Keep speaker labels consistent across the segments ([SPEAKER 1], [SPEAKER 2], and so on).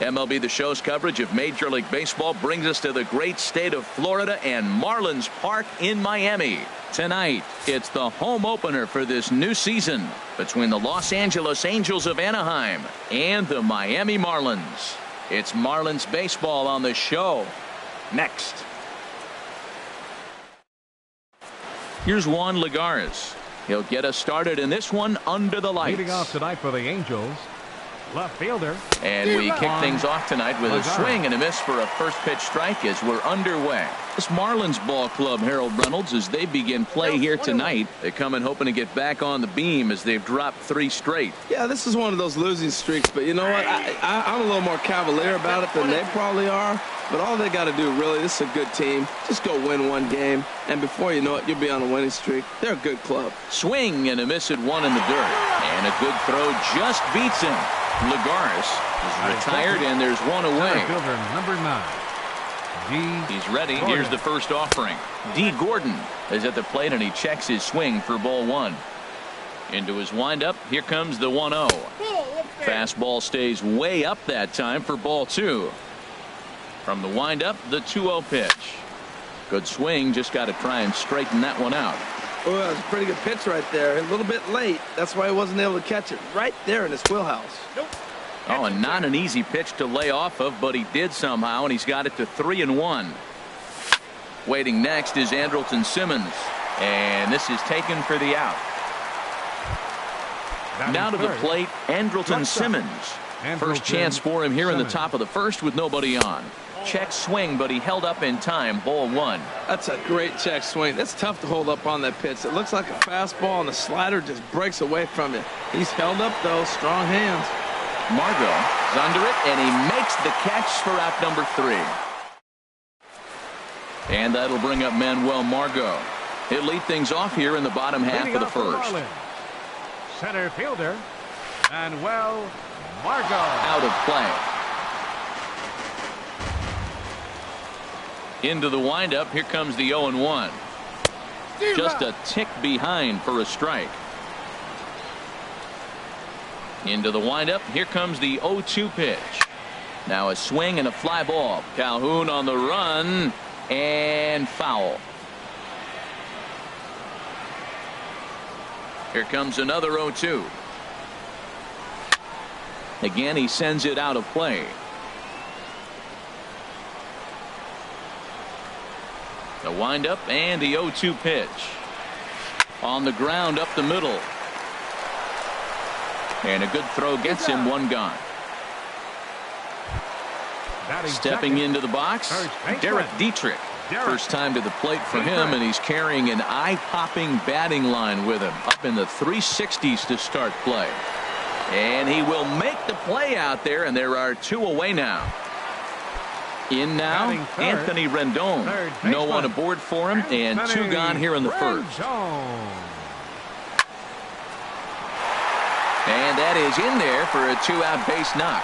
[SPEAKER 1] MLB The Show's coverage of Major League Baseball brings us to the great state of Florida and Marlins Park in Miami. Tonight, it's the home opener for this new season between the Los Angeles Angels of Anaheim and the Miami Marlins. It's Marlins baseball on the show. Next. Here's Juan Lagares. He'll get us started in this one under the lights.
[SPEAKER 2] Leading off tonight for the Angels, left fielder.
[SPEAKER 1] And we kick things off tonight with a swing and a miss for a first pitch strike as we're underway. This Marlins ball club, Harold Reynolds, as they begin play here tonight. They come in hoping to get back on the beam as they've dropped 3 straight.
[SPEAKER 3] Yeah, this is one of those losing streaks, but you know what? I'm a little more cavalier about it than they probably are. But all they got to do, really, this is a good team. Just go win one game, and before you know it, you'll be on a winning streak. They're a good club.
[SPEAKER 1] Swing and a miss at 1 in the dirt. And a good throw just beats him. Lagares is retired, and there's 1 away.
[SPEAKER 2] Fielder number 9.
[SPEAKER 1] He's ready. Here's the first offering. D. Gordon is at the plate, and he checks his swing for ball 1. Into his windup. Here comes the 1-0. Fastball stays way up that time for ball 2. From the windup, the 2-0 pitch. Good swing. Just got to try and straighten that one out.
[SPEAKER 3] Oh, that was a pretty good pitch right there. A little bit late. That's why he wasn't able to catch it right there in his wheelhouse.
[SPEAKER 1] Oh, and not an easy pitch to lay off of, but he did somehow, and he's got it to 3-1. Waiting next is Andrelton Simmons, and this is taken for the out. Now to the plate, Andrelton Simmons. First chance for him here in the top of the first with nobody on. Check swing, but he held up in time. Ball 1.
[SPEAKER 3] That's a great check swing. That's tough to hold up on that pitch. It looks like a fastball, and the slider just breaks away from it. He's held up, though. Strong hands.
[SPEAKER 1] Margot is under it, and he makes the catch for out number 3. And that'll bring up Manuel Margot. He'll lead things off here in the bottom half of the first.
[SPEAKER 2] Center fielder, Manuel Margot.
[SPEAKER 1] Out of play. Into the windup. Here comes the 0-1. Just a tick behind for a strike. Into the windup. Here comes the 0-2 pitch. Now a swing and a fly ball. Calhoun on the run and foul. Here comes another 0-2. Again, he sends it out of play. The windup and the 0-2 pitch. On the ground up the middle. And a good throw gets him 1 gone. Stepping into the box, Derek Dietrich. First time to the plate for him, and he's carrying an eye-popping batting line with him. Up in the 360s to start play. And he will make the play out there, and there are 2 away now. In now, Anthony Rendon. No one aboard for him, and 2 gone here in the first. And that is in there for a 2-out base knock.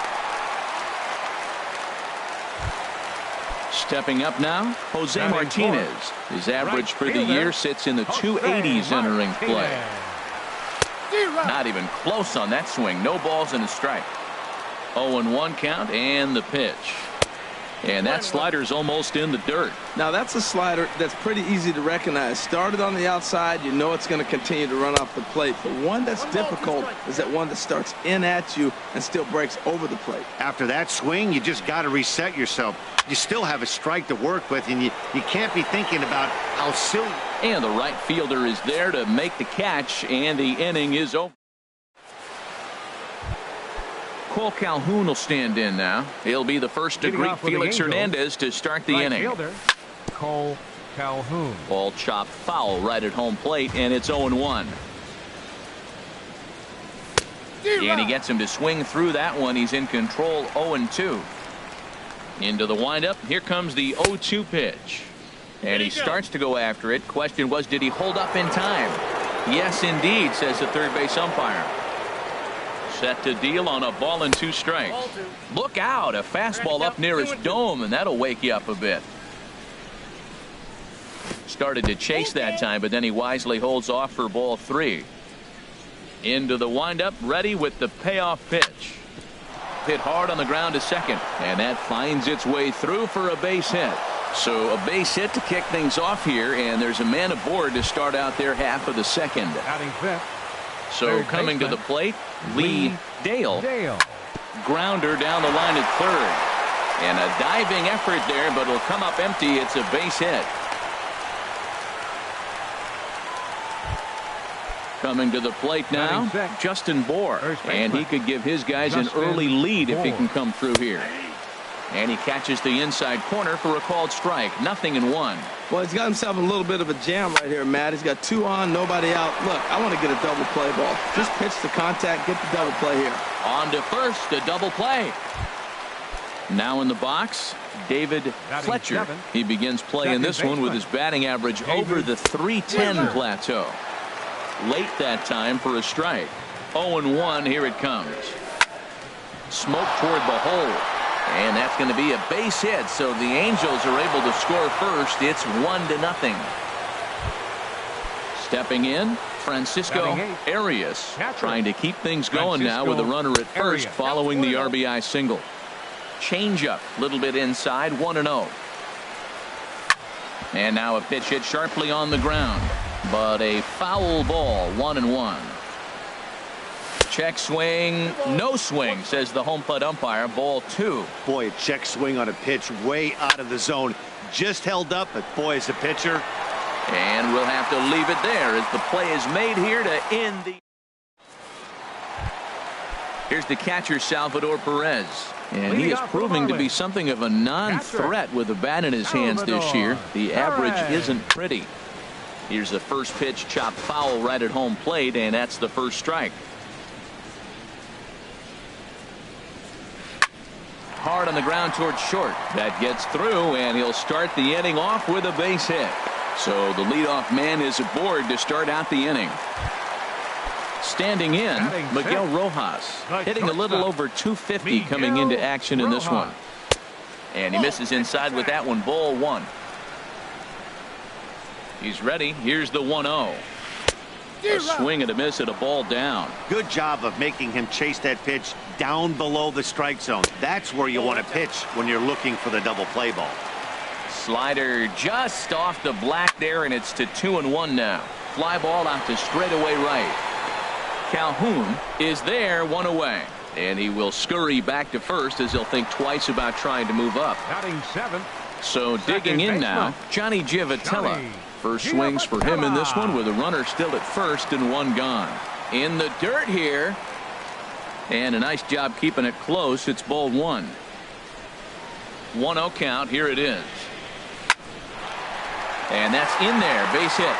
[SPEAKER 1] Stepping up now, Jose Martinez. His average for the year sits in the 280s entering play. Not even close on that swing. No balls and a strike. 0-1 count and the pitch. And that slider's almost in the dirt.
[SPEAKER 3] Now that's a slider that's pretty easy to recognize. Started on the outside, you know it's going to continue to run off the plate. But one that's difficult is that one that starts in at you and still breaks over the plate.
[SPEAKER 4] After that swing, you just got to reset yourself. You still have a strike to work with, and you can't be thinking about how silly.
[SPEAKER 1] And the right fielder is there to make the catch, and the inning is over. Cole Calhoun will stand in now. He'll be the first to greet Felix Hernandez to start the inning.
[SPEAKER 2] Fielder, Cole Calhoun.
[SPEAKER 1] Ball chopped foul right at home plate, and it's 0-1. And he gets him to swing through that one. He's in control. 0-2. Into the windup. Here comes the 0-2 pitch. And he starts to go after it. Question was, did he hold up in time? Yes, indeed, says the third base umpire. Set to deal on a ball and 2 strikes. Look out, a fastball up near his dome, and that'll wake you up a bit. Started to chase that time, but then he wisely holds off for ball 3. Into the windup, ready with the payoff pitch. hit hard on the ground to second, and that finds its way through for a base hit. So a base hit to kick things off here, and there's a man aboard to start out their half of the second.
[SPEAKER 2] Batting fifth.
[SPEAKER 1] So
[SPEAKER 2] Third
[SPEAKER 1] coming to the
[SPEAKER 2] baseman,
[SPEAKER 1] plate, Lee Dale. Grounder down the line at third. And a diving effort there, but it'll come up empty. It's a base hit. Coming to the plate now, Justin Bour. And he could give his guys an early lead if he can come through here. And he catches the inside corner for a called strike. 0-1.
[SPEAKER 3] Well, he's got himself a little bit of a jam right here, Matt. He's got 2 on, nobody out. Look, I want to get a double play ball. Just pitch the contact, get the double play here.
[SPEAKER 1] On to first, a double play. Now in the box, David Fletcher. He begins play in this one with his batting average over the .310 plateau. Late that time for a strike. 0-1, here it comes. Smoke toward the hole. And that's going to be a base hit, so the Angels are able to score first. It's 1-0. Stepping in, Francisco Arias, trying to keep things going now with a runner at first following the RBI single. Changeup, a little bit inside, 1-0. And now a pitch hit sharply on the ground, but a foul ball, 1-1. Check swing, no swing, says the home plate umpire. Ball 2.
[SPEAKER 4] Boy, a check swing on a pitch way out of the zone. Just held up, but boy, as a pitcher.
[SPEAKER 1] And we'll have to leave it there as the play is made here to end the. Here's the catcher, Salvador Perez. And he is proving to be something of a non-threat with a bat in his hands this year. The average isn't pretty. Here's the first pitch, chopped foul right at home plate, and that's the first strike. Hard on the ground towards short. That gets through, and he'll start the inning off with a base hit. So the leadoff man is aboard to start out the inning. Standing in, Miguel Rojas, hitting a little over 250 coming into action in this one. And he misses inside with that one. Ball 1. He's ready. Here's the 1-0. A swing and a miss at a ball down.
[SPEAKER 4] Good job of making him chase that pitch down below the strike zone. That's where you want to pitch when you're looking for the double play ball.
[SPEAKER 1] Slider just off the black there, and it's to 2-1 now. Fly ball out to straightaway right. Calhoun is there, 1 away. And he will scurry back to first as he'll think twice about trying to move up.
[SPEAKER 2] Batting seventh.
[SPEAKER 1] So digging in now, Johnny Giavotella. First swings for him in this one with a runner still at first and 1 gone. In the dirt here. And a nice job keeping it close. It's ball 1. 1-0 count. Here it is. And that's in there. Base hit.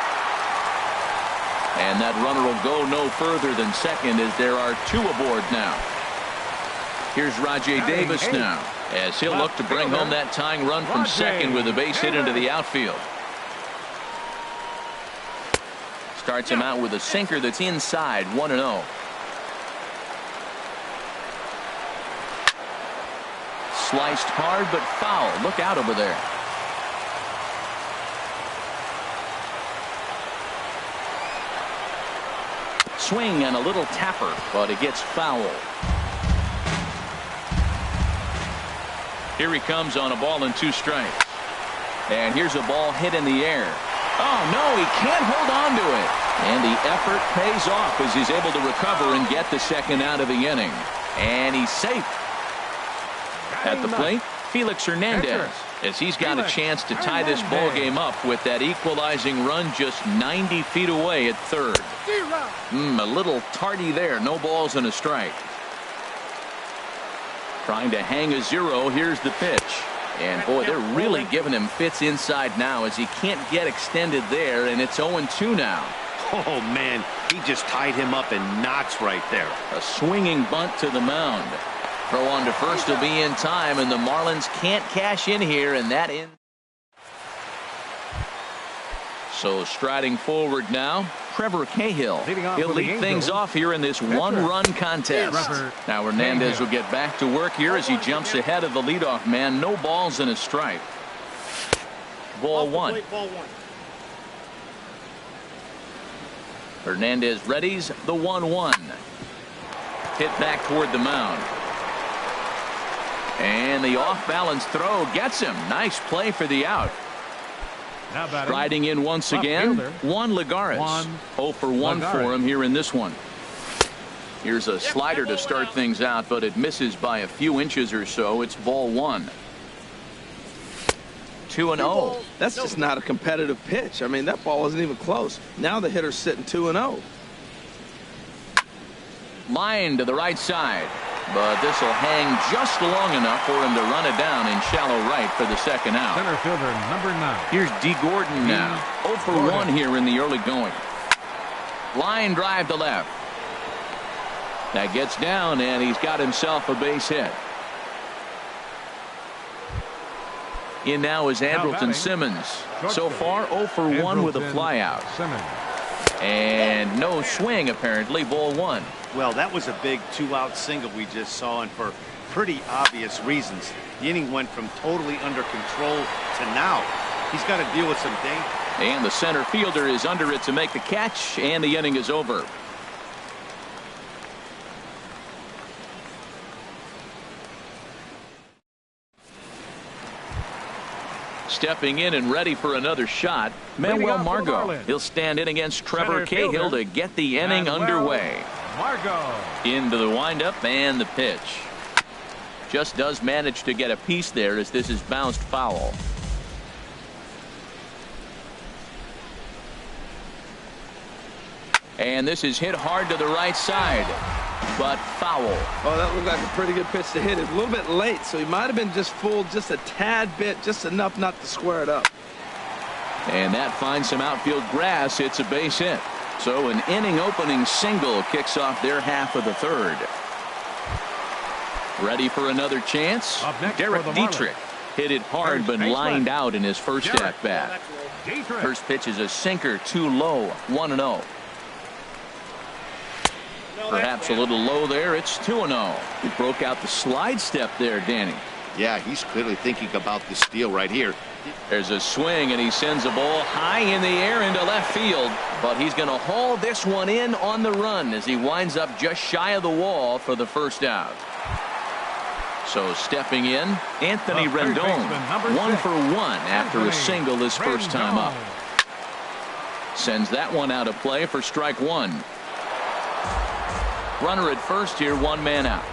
[SPEAKER 1] And that runner will go no further than second as there are 2 aboard now. Here's Rajai Davis now as he'll look to bring home that tying run from second with a base hit into the outfield. Starts him out with a sinker that's inside. 1-0. Sliced hard but foul. Look out over there. Swing and a little tapper, but it gets foul. Here he comes on a ball and 2 strikes. And here's a ball hit in the air. Oh, no, he can't hold on to it. And the effort pays off as he's able to recover and get the second out of the inning. And he's safe. At the plate, Felix Hernandez, as he's got a chance to tie this ball game up with that equalizing run just 90 feet away at third. A little tardy there. No balls and a strike. Trying to hang a 0. Here's the pitch. And boy, they're really giving him fits inside now as he can't get extended there, and it's 0-2 now.
[SPEAKER 4] Oh, man, he just tied him up in knots right there.
[SPEAKER 1] A swinging bunt to the mound. Throw on to first will be in time, and the Marlins can't cash in here, and that in. So striding forward now, Trevor Cahill. He'll lead things off here in this 1-run contest. Now Hernandez will get back to work here as he jumps ahead of the leadoff man. No balls and a strike. Ball 1. Hernandez readies the 1-1. Hit back toward the mound. And the off-balance throw gets him. Nice play for the out.
[SPEAKER 2] Now batting,
[SPEAKER 1] Striding in once again,
[SPEAKER 2] fielder,
[SPEAKER 1] Juan Lagares. 0 for 1
[SPEAKER 2] Lagares.
[SPEAKER 1] for him here in this one. Here's a slider to start things out, but it misses by a few inches or so. It's ball 1. 2-0.
[SPEAKER 3] That's just not a competitive pitch. I mean, that ball wasn't even close. Now the hitter's sitting 2-0.
[SPEAKER 1] Line to the right side, but this will hang just long enough for him to run it down in shallow right for the second out.
[SPEAKER 2] center fielder number 9.
[SPEAKER 1] Here's D. Gordon now. 0 for 1 here in the early going. Line drive to left. That gets down, and he's got himself a base hit. In now is Andrelton Simmons. So far, 0 for 1 with a flyout.
[SPEAKER 2] Simmons.
[SPEAKER 1] And no swing, apparently. Ball 1.
[SPEAKER 4] Well, that was a big 2-out single we just saw, and for pretty obvious reasons. The inning went from totally under control to now. He's got to deal with some danger.
[SPEAKER 1] And the center fielder is under it to make the catch, and the inning is over. Stepping in and ready for another shot, Manuel Margot. He'll stand in against Trevor Cahill to get the inning underway.
[SPEAKER 2] Margot.
[SPEAKER 1] Into the windup and the pitch. Just does manage to get a piece there as this is bounced foul. And this is hit hard to the right side, but foul.
[SPEAKER 3] Oh, that looked like a pretty good pitch to hit. It was a little bit late, so he might have been just fooled just a tad bit, just enough not to square it up.
[SPEAKER 1] And that finds some outfield grass. It's a base hit. So an inning opening single kicks off their half of the third. Ready for another chance?
[SPEAKER 2] Up next
[SPEAKER 1] Derek
[SPEAKER 2] for the
[SPEAKER 1] Dietrich hit it hard
[SPEAKER 2] First
[SPEAKER 1] but
[SPEAKER 2] baseman.
[SPEAKER 1] lined out in his first
[SPEAKER 2] Derek
[SPEAKER 1] at bat.
[SPEAKER 2] Dietrich.
[SPEAKER 1] First pitch is a sinker, too low, 1-0. Perhaps a little low there. It's 2-0. He broke out the slide step there, Danny.
[SPEAKER 4] Yeah, he's clearly thinking about the steal right here.
[SPEAKER 1] There's a swing, and he sends a ball high in the air into left field. But he's going to haul this one in on the run as he winds up just shy of the wall for the first out. So stepping in, Anthony
[SPEAKER 2] The third
[SPEAKER 1] Rendon.
[SPEAKER 2] baseman, number
[SPEAKER 1] 1
[SPEAKER 2] 6.
[SPEAKER 1] for 1 after a
[SPEAKER 2] Anthony
[SPEAKER 1] single his first time
[SPEAKER 2] Rendon.
[SPEAKER 1] up. Sends that one out of play for strike 1. Runner at first here, 1 man out.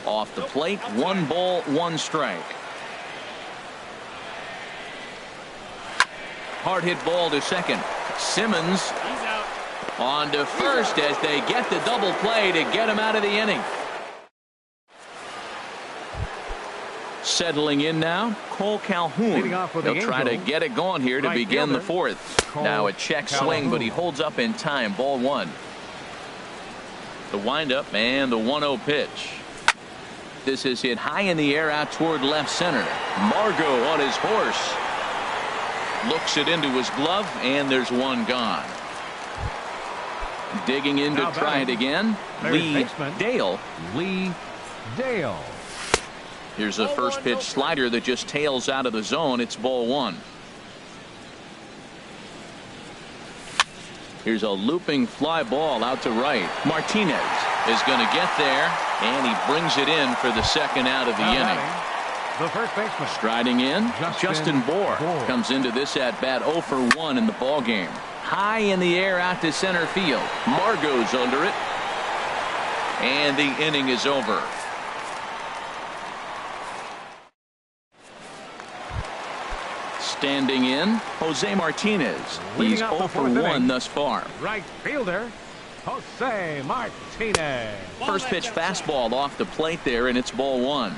[SPEAKER 1] Off the plate, 1 ball, 1 strike. Hard hit ball to second. Simmons on to first as they get the double play to get him out of the inning. Settling in now, Cole Calhoun.
[SPEAKER 2] Leading off for the
[SPEAKER 1] They'll try to
[SPEAKER 2] Angels,
[SPEAKER 1] get it going here to
[SPEAKER 2] right
[SPEAKER 1] begin the
[SPEAKER 2] fielder,
[SPEAKER 1] 4th.
[SPEAKER 2] Cole
[SPEAKER 1] Now a check swing, but he
[SPEAKER 2] Calhoun.
[SPEAKER 1] holds up in time. Ball 1. The windup and the 1-0 pitch. This is hit high in the air out toward left center. Margot on his horse. Looks it into his glove, and there's 1 gone. Digging in to
[SPEAKER 2] Now
[SPEAKER 1] try it
[SPEAKER 2] batting,
[SPEAKER 1] again.
[SPEAKER 2] third
[SPEAKER 1] Lee
[SPEAKER 2] baseman.
[SPEAKER 1] Dale.
[SPEAKER 2] Lee Dale.
[SPEAKER 1] Here's a first pitch slider that just tails out of the zone. It's ball 1. Here's a looping fly ball out to right. Martinez is going to get there, and he brings it in for the second out of the
[SPEAKER 2] Now
[SPEAKER 1] inning.
[SPEAKER 2] batting, the first baseman.
[SPEAKER 1] Striding in, Justin Bohr
[SPEAKER 2] Bohr.
[SPEAKER 1] comes into this at bat 0 for 1 in the ball game. High in the air out to center field. Margot's under it, and the inning is over. Standing in, Jose Martinez.
[SPEAKER 2] Leading
[SPEAKER 1] He's
[SPEAKER 2] off the
[SPEAKER 1] 0 for
[SPEAKER 2] fourth
[SPEAKER 1] 1
[SPEAKER 2] inning.
[SPEAKER 1] thus far.
[SPEAKER 2] Right fielder, Jose Martinez.
[SPEAKER 1] First pitch fastball off the plate there, and it's ball 1.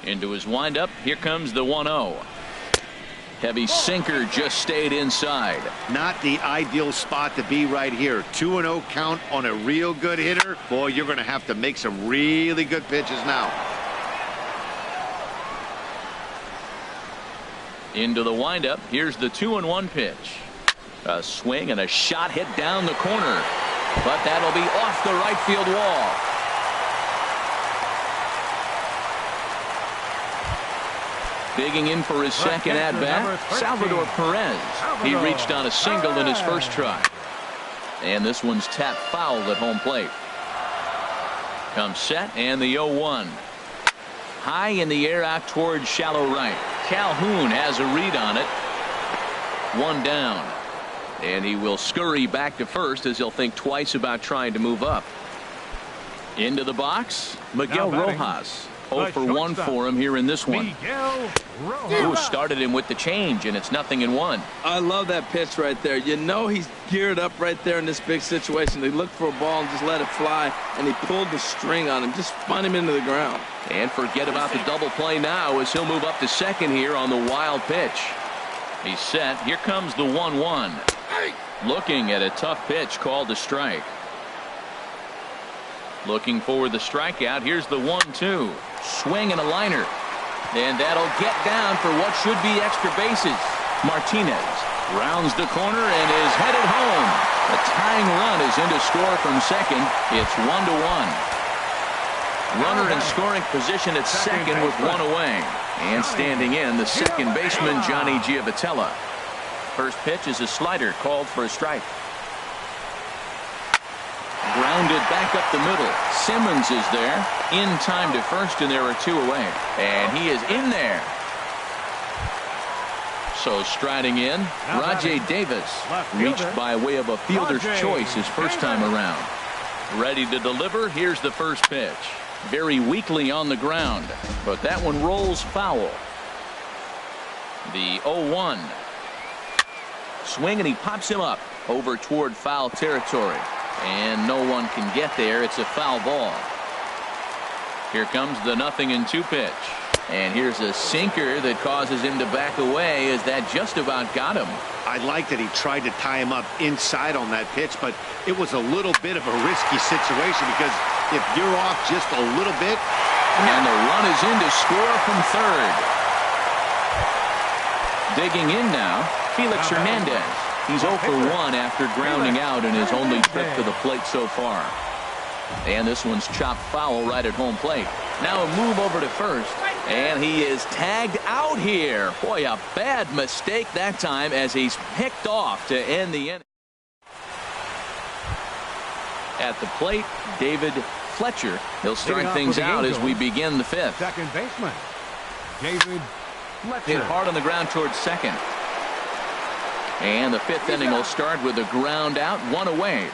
[SPEAKER 1] Into his windup, here comes the 1-0. Heavy sinker just stayed inside.
[SPEAKER 4] Not the ideal spot to be right here. 2-0 count on a real good hitter. Boy, you're going to have to make some really good pitches now.
[SPEAKER 1] Into the windup, here's the 2-1 pitch. A swing and a shot hit down the corner, but that'll be off the right field wall. Digging in for his second at bat,
[SPEAKER 2] number 13.
[SPEAKER 1] Salvador Perez. He
[SPEAKER 2] Salvador
[SPEAKER 1] reached on a single in his first try. And this one's tapped foul at home plate. Comes set and the 0-1. High in the air out towards shallow right. Calhoun has a read on it. One down. And he will scurry back to first as he'll think twice about trying to move up. Into the box, Miguel Rojas. 0 for 1 for him here in this one. Who started him with the change, and it's 0-1.
[SPEAKER 3] I love that pitch right there. You know he's geared up right there in this big situation. He looked for a ball and just let it fly, and he pulled the string on him. Just spun him into the ground.
[SPEAKER 1] And forget about the double play now as he'll move up to second here on the wild pitch. He's set. Here comes the 1-1. Looking at a tough pitch called a strike. Looking for the strikeout. Here's the 1-2. Swing and a liner. And that'll get down for what should be extra bases. Martinez rounds the corner and is headed home. The tying run is in to score from second. It's 1-1. Runner in scoring position at second with one away. And standing in, the second baseman, Johnny Giavotella. First pitch is a slider called for a strike. Grounded back up the middle. Simmons is there. In time to first, and there are two away. And he is in there. So striding in, Rajay Davis reached by way of a fielder's choice his first time around. Ready to deliver. Here's the first pitch. Very weakly on the ground, but that one rolls foul. The 0-1. Swing, and he pops him up over toward foul territory. And no one can get there. It's a foul ball. Here comes the 0-2 pitch. And here's a sinker that causes him to back away as that just about got him.
[SPEAKER 4] I like that he tried to tie him up inside on that pitch, but it was a little bit of a risky situation because if you're off just a little bit.
[SPEAKER 1] And the run is in to score from third. Digging in now, Felix Hernandez. He's 0 for 1 after grounding out in his only trip to the plate so far. And this one's chopped foul right at home plate. Now a move over to first. And he is tagged out here. Boy, a bad mistake that time as he's picked off to end the inning. At the plate, David Fletcher. He'll start things out as we begin the fifth.
[SPEAKER 2] Second baseman, David Fletcher.
[SPEAKER 1] Hit hard on the ground towards second. And the fifth inning will start with a ground out, one away.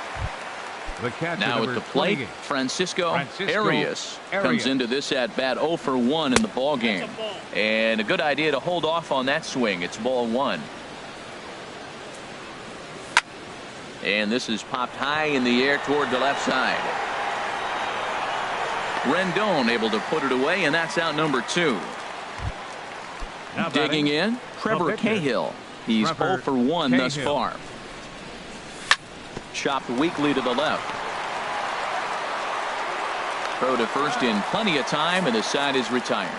[SPEAKER 1] Now at the plate, Francisco Arias comes into this at bat 0 for 1 in the ball game. And a good idea to hold off on that swing. It's ball one. And this is popped high in the air toward the left side. Rendon able to put it away, and that's out number 2. Digging in, Trevor Cahill. He's 0 for 1 thus far. Chopped weakly to the left. Throw to first in plenty of time, and the side is retired.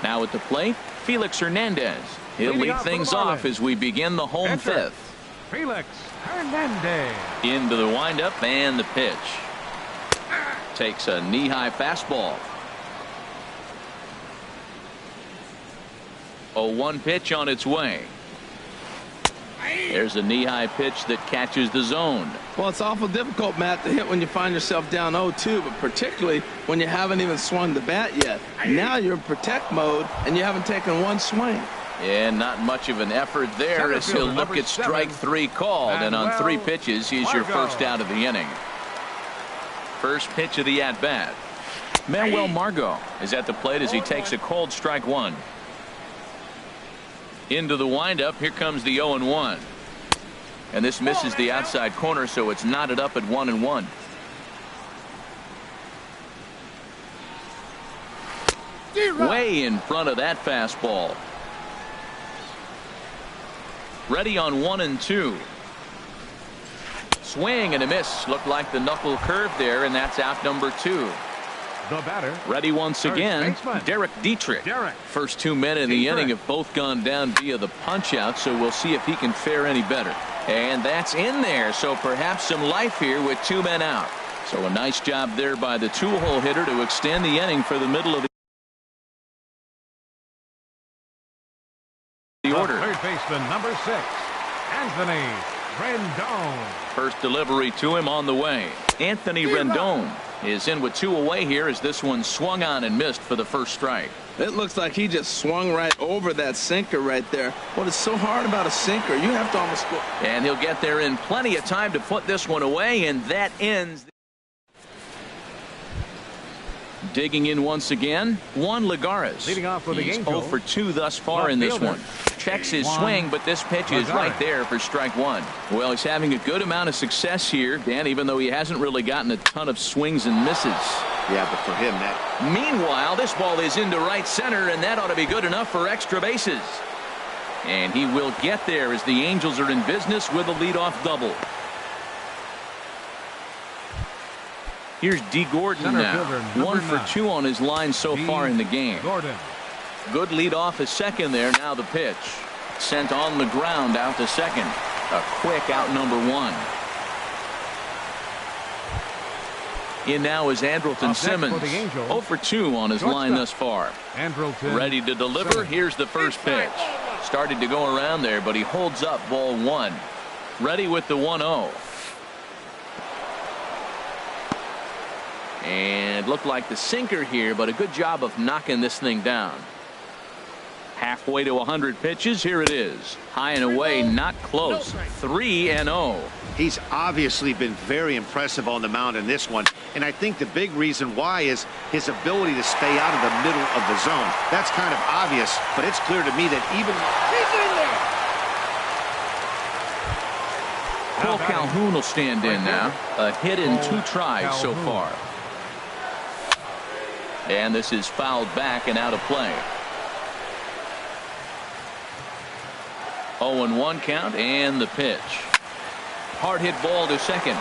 [SPEAKER 1] Now at the plate, Felix Hernandez. He'll lead things off as we begin the home fifth.
[SPEAKER 2] Felix Hernandez.
[SPEAKER 1] Into the windup and the pitch. Takes a knee-high fastball. 0-1 pitch on its way. There's a knee-high pitch that catches the zone.
[SPEAKER 3] Well, it's awful difficult, Matt, to hit when you find yourself down 0-2, but particularly when you haven't even swung the bat yet. Now you're in protect mode, and you haven't taken one swing.
[SPEAKER 1] And not much of an effort there as he'll look at strike 3 called, and on 3 pitches, he's your first out of the inning. First pitch of the at-bat. Manuel Margot is at the plate as he takes a cold strike 1. Into the windup. Here comes the 0-1. And this misses the outside corner, so it's knotted up at 1-1. Way in front of that fastball. Ready on 1-2. Swing and a miss. Looked like the knuckle curve there, and that's out number 2.
[SPEAKER 2] The batter.
[SPEAKER 1] Ready once again, Derek Dietrich. First 2 men in the inning have both gone down via the punch out, so we'll see if he can fare any better. And that's in there, so perhaps some life here with 2 men out. So a nice job there by the 2-hole hitter to extend the inning for the middle of the
[SPEAKER 2] baseman, number 6, Anthony Rendon.
[SPEAKER 1] First delivery to him on the way. Anthony Rendon is in with 2 away here as this one swung on and missed for the first strike.
[SPEAKER 3] It looks like he just swung right over that sinker right there. What is so hard about a sinker? You have to almost go.
[SPEAKER 1] And he'll get there in plenty of time to put this one away, and that ends. Digging in once again, Juan Lagares.
[SPEAKER 2] Leading off for the
[SPEAKER 1] He's
[SPEAKER 2] Angels,
[SPEAKER 1] 0 for 2 thus far
[SPEAKER 2] left
[SPEAKER 1] in this
[SPEAKER 2] fielder,
[SPEAKER 1] one. Checks his
[SPEAKER 2] Juan
[SPEAKER 1] swing, but this pitch is right
[SPEAKER 2] Lagares.
[SPEAKER 1] there for strike 1. Well, he's having a good amount of success here, Dan, even though he hasn't really gotten a ton of swings and misses.
[SPEAKER 4] Yeah, but for him, that.
[SPEAKER 1] Meanwhile, this ball is into right center, and that ought to be good enough for extra bases. And he will get there as the Angels are in business with a leadoff double. Here's D. Gordon
[SPEAKER 2] Center
[SPEAKER 1] now.
[SPEAKER 2] fielder, number
[SPEAKER 1] 1 for
[SPEAKER 2] 9.
[SPEAKER 1] 2 on his line so
[SPEAKER 2] D.
[SPEAKER 1] far in the game.
[SPEAKER 2] Gordon.
[SPEAKER 1] Good lead off at second there. Now the pitch. Sent on the ground out to second. A quick out number 1. In now is Andrelton
[SPEAKER 2] Up next
[SPEAKER 1] Simmons.
[SPEAKER 2] for the Angels,
[SPEAKER 1] 0 for 2 on his line thus far.
[SPEAKER 2] Andrelton
[SPEAKER 1] Ready to deliver.
[SPEAKER 2] Simmons.
[SPEAKER 1] Here's the first pitch. Started to go around there, but he holds up ball 1. Ready with the 1-0. And looked like the sinker here, but a good job of knocking this thing down. Halfway to 100 pitches. Here it is. High and away, not close. 3-0.
[SPEAKER 4] He's obviously been very impressive on the mound in this one, and I think the big reason why is his ability to stay out of the middle of the zone. That's kind of obvious, but it's clear to me that even
[SPEAKER 1] Cole Calhoun will stand in now. A hit in 2 tries so
[SPEAKER 2] Calhoun.
[SPEAKER 1] far. And this is fouled back and out of play. 0-1 count, and the pitch. Hard hit ball to second.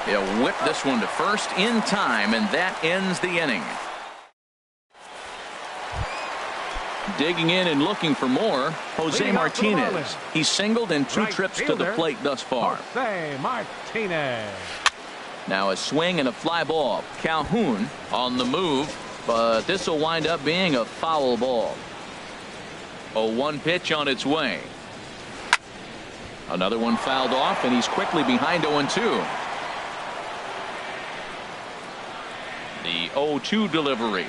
[SPEAKER 1] He'll whip this one to first in time, and that ends the inning. Digging in and looking for more, Jose
[SPEAKER 2] Leading off for the
[SPEAKER 1] Martinez.
[SPEAKER 2] Marlins.
[SPEAKER 1] He's singled in 2
[SPEAKER 2] Right
[SPEAKER 1] trips to the
[SPEAKER 2] fielder,
[SPEAKER 1] plate thus far.
[SPEAKER 2] Jose Martinez.
[SPEAKER 1] Now a swing and a fly ball. Calhoun on the move, but this will wind up being a foul ball. 0-1 pitch on its way. Another one fouled off, and he's quickly behind 0-2. The 0-2 delivery.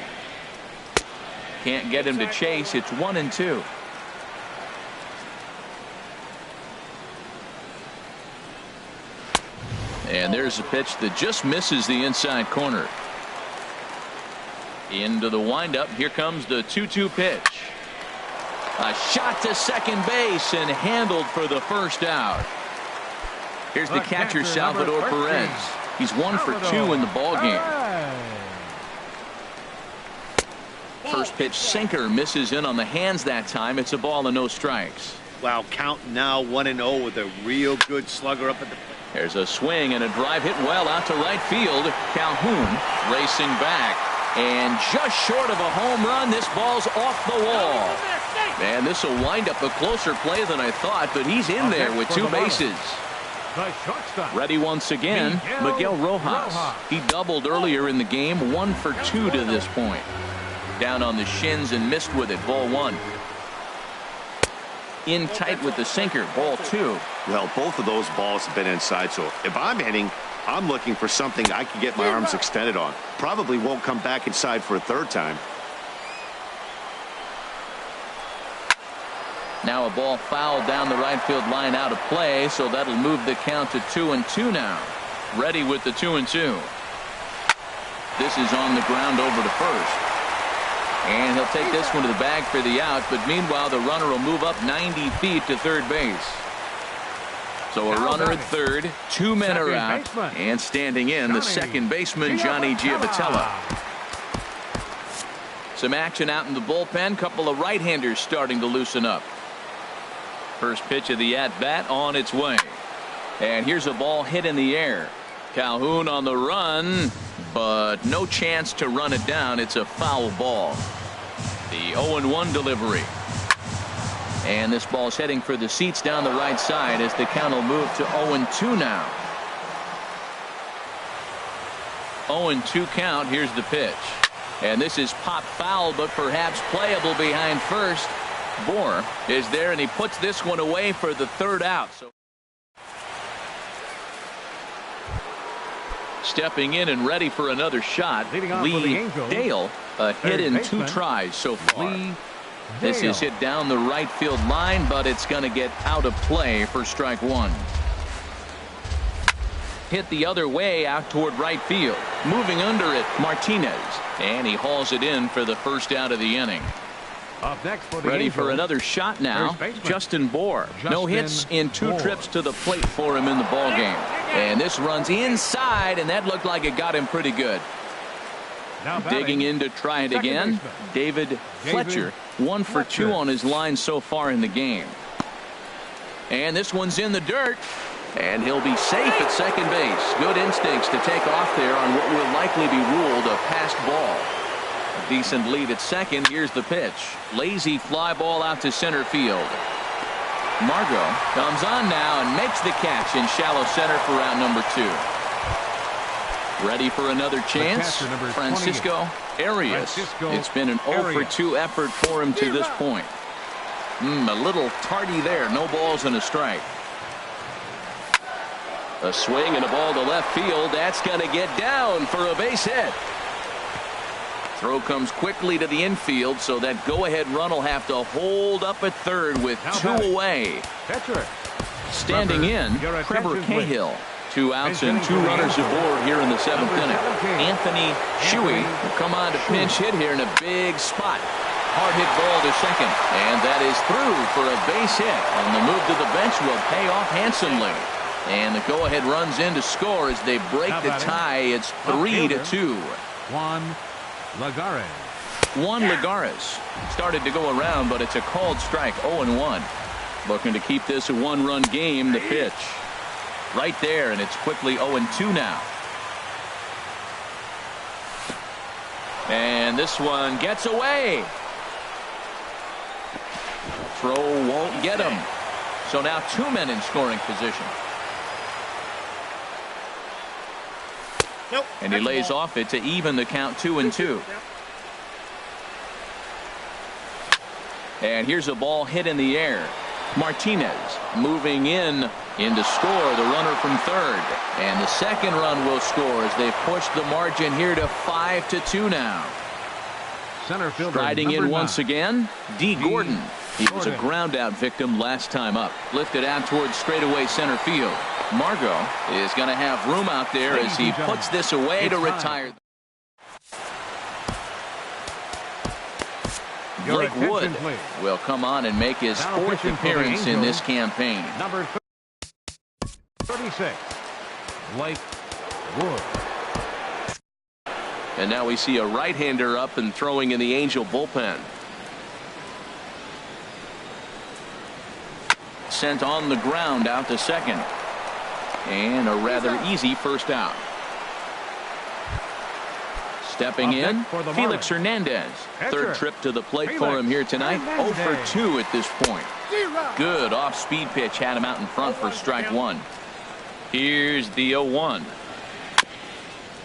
[SPEAKER 1] Can't get him to chase. It's 1-2. And there's a pitch that just misses the inside corner. Into the windup. Here comes the 2-2 pitch. A shot to second base and handled for the first out. Here's the catcher, Salvador Perez. He's 1 for 2 in the ball game. First pitch sinker misses in on the hands that time. It's a ball and no strikes.
[SPEAKER 4] wow, count now 1-0 with a real good slugger up at the plate.
[SPEAKER 1] There's a swing and a drive hit well out to right field. Calhoun racing back, and just short of a home run. This ball's off the wall. Man, this will wind up a closer play than I thought, but he's in there with 2 bases.
[SPEAKER 2] The shortstop.
[SPEAKER 1] Ready once again, Miguel Rojas. He doubled earlier in the game, 1 for 2 to this point. Down on the shins and missed with it, ball 1. In tight with the sinker, ball 2.
[SPEAKER 4] Well, both of those balls have been inside, so if I'm hitting, I'm looking for something I can get my arms extended on. Probably won't come back inside for a 3rd time.
[SPEAKER 1] Now a ball fouled down the right field line out of play, so that'll move the count to 2-2 now. Ready with the 2-2. This is on the ground over to first. And he'll take this one to the bag for the out, but meanwhile the runner will move up 90 feet to third base. So a runner at third, 2 men are out, and standing in the second baseman, Johnny Giavotella. Some action out in the bullpen, couple of right-handers starting to loosen up. First pitch of the at-bat on its way. And here's a ball hit in the air. Calhoun on the run, but no chance to run it down. It's a foul ball. The 0-1 delivery. And this ball's heading for the seats down the right side as the count will move to 0-2 now. 0-2 count. Here's the pitch. And this is pop foul, but perhaps playable behind first. Bohr is there, and he puts this one away for the third out. So stepping in and ready for another shot, Lee Dale, a hit in 2 tries so far. This is hit down the right field line, but it's going to get out of play for strike 1. Hit the other way out toward right field. Moving under it, Martinez. And he hauls it in for the first out of the inning.
[SPEAKER 2] Up next for the
[SPEAKER 1] Ready
[SPEAKER 2] Angels,
[SPEAKER 1] for another shot now. Justin Bohr. No hits in 2 trips to the plate for him in the ballgame. And this runs inside, and that looked like it got him pretty good.
[SPEAKER 2] Now
[SPEAKER 1] Digging in to try it again, David Fletcher. 1 for 2 on his line so far in the game. And this one's in the dirt. And he'll be safe at second base. Good instincts to take off there on what will likely be ruled a passed ball. A decent lead at second. Here's the pitch. Lazy fly ball out to center field. Margot comes on now and makes the catch in shallow center for out number 2. Ready for another chance. Francisco Arias. It's been an 0 for 2 effort for him to this point. A little tardy there. No balls and a strike. A swing and a ball to left field. That's going to get down for a base hit. Throw comes quickly to the infield, so that go-ahead run will have to hold up at third with 2 away. Standing in, Trevor Cahill. 2 outs and 2 runners aboard here in the 7th inning. Anthony Shuey will come on to pinch hit here in a big spot. Hard hit ball to second, and that is through for a base hit. And the move to the bench will pay off handsomely. And the go-ahead runs in to score as they break the tie. It's 3-2.
[SPEAKER 2] Juan Lagares.
[SPEAKER 1] Juan Lagares started to go around, but it's a called strike. 0-1. Looking to keep this a 1-run game. The pitch right there, and it's quickly 0-2 now. And this one gets away. Throw won't get him. So now 2 men in scoring position. And he lays off it to even the count 2-2. And here's a ball hit in the air. Martinez moving in to score the runner from third. And the second run will score as they push the margin here to 5-2 now.
[SPEAKER 2] Center fielder
[SPEAKER 1] Striding in
[SPEAKER 2] 9.
[SPEAKER 1] once again, D. Gordon. He was a ground out victim last time up. Lifted out towards straightaway center field. Margot is going to have room out there as he puts this away to retire. Blake Wood will come on and make his 4th appearance in this campaign.
[SPEAKER 2] Number 36, Blake Wood.
[SPEAKER 5] And now we see a right-hander up and throwing in the Angel bullpen.
[SPEAKER 1] Sent on the ground out to second. And a rather easy first out. Stepping in, Felix Hernandez. Third trip to the plate for him here tonight. 0 for 2 at this point. Good off-speed pitch had him out in front for strike 1. Here's the 0-1.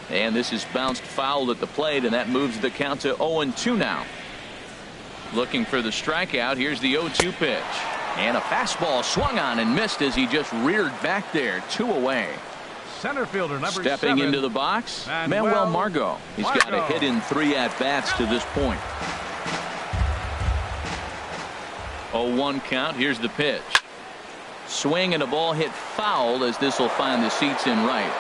[SPEAKER 1] And this is bounced foul at the plate, and that moves the count to 0-2 now. Looking for the strikeout. Here's the 0-2 pitch. And a fastball swung on and missed as he just reared back there. 2 away.
[SPEAKER 2] Center fielder number
[SPEAKER 1] Stepping
[SPEAKER 2] 7,
[SPEAKER 1] into the box, Manuel Margot. He's got a hit in 3 at-bats to this point. 0-1 count. Here's the pitch. Swing and a ball hit foul as this will find the seats in right.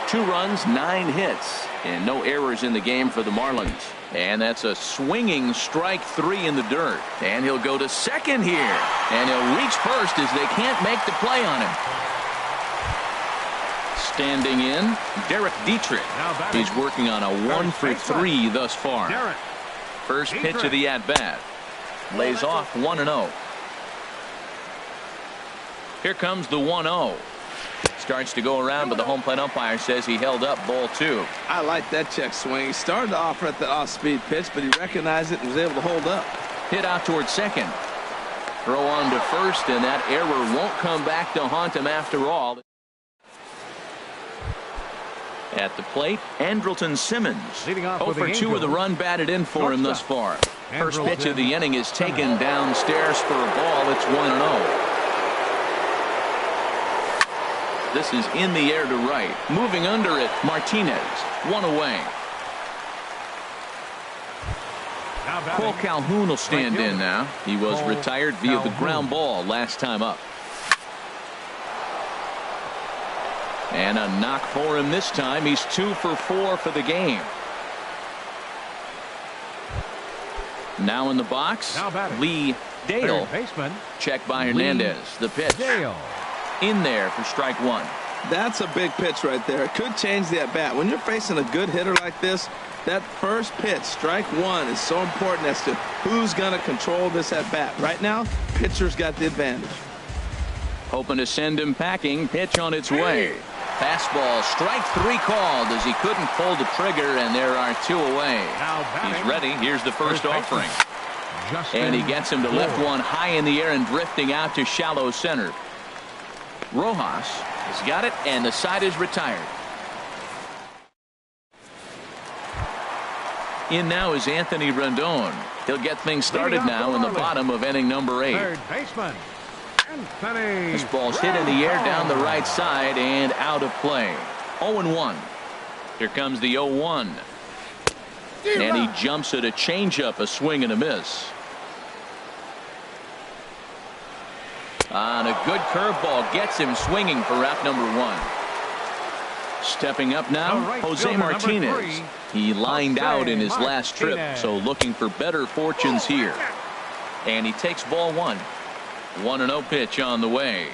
[SPEAKER 1] 2 runs, 9 hits, and no errors in the game for the Marlins. And that's a swinging strike 3 in the dirt. And he'll go to second here. And he'll reach first as they can't make the play on him. Standing in, Derek Dietrich. He's working on a 1 for 3 thus far. First pitch of the at-bat. Lays off 1-0. Here comes the 1-0. Starts to go around, but the home plate umpire says he held up ball 2.
[SPEAKER 3] I like that check swing. He started off at the off-speed pitch, but he recognized it and was able to hold up.
[SPEAKER 1] Hit out towards second. Throw on to first, and that error won't come back to haunt him after all. At the plate, Andrelton Simmons.
[SPEAKER 2] Leading off
[SPEAKER 1] 0
[SPEAKER 2] with
[SPEAKER 1] for
[SPEAKER 2] the
[SPEAKER 1] 2 with the
[SPEAKER 2] Angels.
[SPEAKER 1] run batted in for him thus far. First pitch of the inning is taken downstairs for a ball. It's 1-0. This is in the air to right. Moving under it, Martinez. One away. Cole Calhoun will stand in now. He was retired via the ground ball last time up. And a knock for him this time. He's 2 for 4 for the game. Now in the box, Lee Dale. Checked by Hernandez. The pitch. In there for strike 1.
[SPEAKER 3] That's a big pitch right there. It could change the at-bat. When you're facing a good hitter like this, that first pitch, strike 1, is so important as to who's going to control this at-bat. Right now, pitcher's got the advantage.
[SPEAKER 1] Hoping to send him packing. Pitch on its way. Fastball, strike 3 called as he couldn't pull the trigger, and there are 2 away. He's ready. Here's the first offering. And he gets him to lift one high in the air and drifting out to shallow center. Rojas has got it, and the side is retired. In now is Anthony Rendon. He'll get things started now in the bottom of inning number 8.
[SPEAKER 2] Third baseman, Anthony.
[SPEAKER 1] This ball's hit in the air down the right side and out of play. 0-1. Here comes the 0-1. And he jumps at a changeup, a swing and a miss. On a good curveball, gets him swinging for out number 1. Stepping up now, Jose Martinez. He lined out in his last trip, so looking for better fortunes here. And he takes ball 1. 1-0 pitch on the way.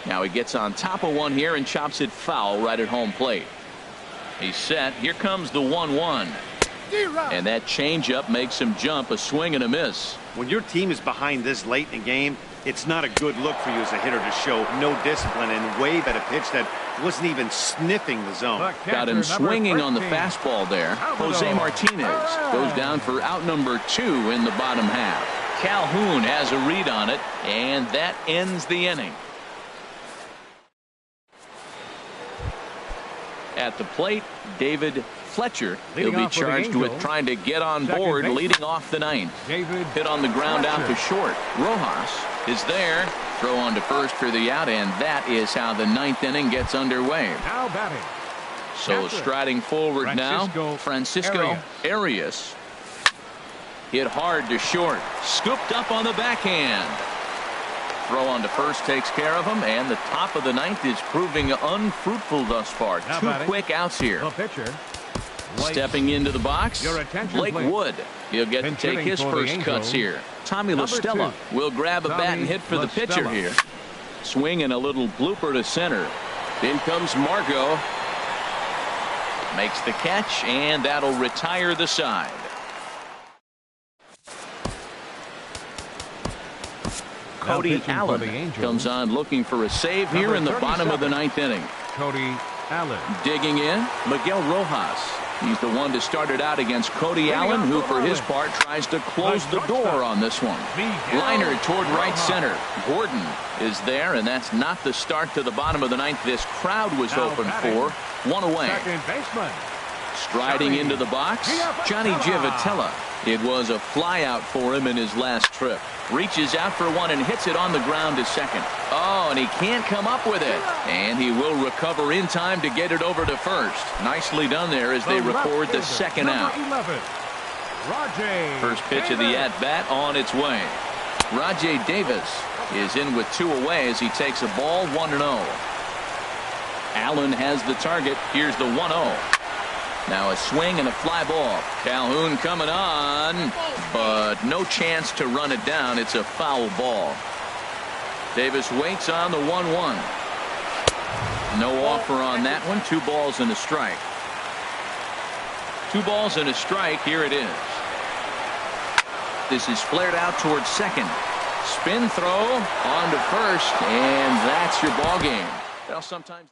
[SPEAKER 1] Now he gets on top of one here and chops it foul right at home plate. He's set. Here comes the 1-1. And that changeup makes him jump, a swing and a miss.
[SPEAKER 4] When your team is behind this late in the game, it's not a good look for you as a hitter to show no discipline and wave at a pitch that wasn't even sniffing the zone.
[SPEAKER 1] Got him swinging on the fastball there. Jose Martinez goes down for out number 2 in the bottom half. Calhoun has a read on it, and that ends the inning. At the plate, David Fletcher. He'll be charged with trying to get on board, leading off the 9th. Hit on the ground out to short. Rojas is there. Throw on to first for the out, and that is how the 9th inning gets underway.
[SPEAKER 2] Now batting.
[SPEAKER 1] So striding forward now, Francisco Arias. Hit hard to short. Scooped up on the backhand. Throw on to first takes care of him, and the top of the 9th is proving unfruitful thus far. 2 quick outs here.
[SPEAKER 2] The pitcher.
[SPEAKER 1] Stepping into the box, Blake
[SPEAKER 2] please.
[SPEAKER 1] Wood. He'll get to take his first cuts here. Tommy La Stella will grab a bat and hit for the pitcher here. Swing and a little blooper to center. In comes Margot. Makes the catch, and that'll retire the side. Cody Allen comes on looking for a save here in the bottom of the 9th inning.
[SPEAKER 2] Cody Allen.
[SPEAKER 1] Digging in, Miguel Rojas. He's the one to start it out against Cody Allen, who for his part tries to close the door on this one. Liner toward right center. Gordon is there, and that's not the start to the bottom of the 9th this crowd was hoping for. 1 away. Striding into the box, Johnny Giavotella. It was a fly out for him in his last trip. Reaches out for one and hits it on the ground to second. Oh, and he can't come up with it. And he will recover in time to get it over to first. Nicely done there as they record the second out. First pitch of the at-bat on its way. Rajai Davis is in with 2 away as he takes a ball 1-0. Allen has the target. Here's the 1-0. Now a swing and a fly ball. Calhoun coming on, but no chance to run it down. It's a foul ball. Davis waits on the 1-1. No offer on that one. 2 balls and a strike. 2 balls and a strike. Here it is. This is flared out towards second. Spin throw on to first, and that's your ball game. Well, sometimes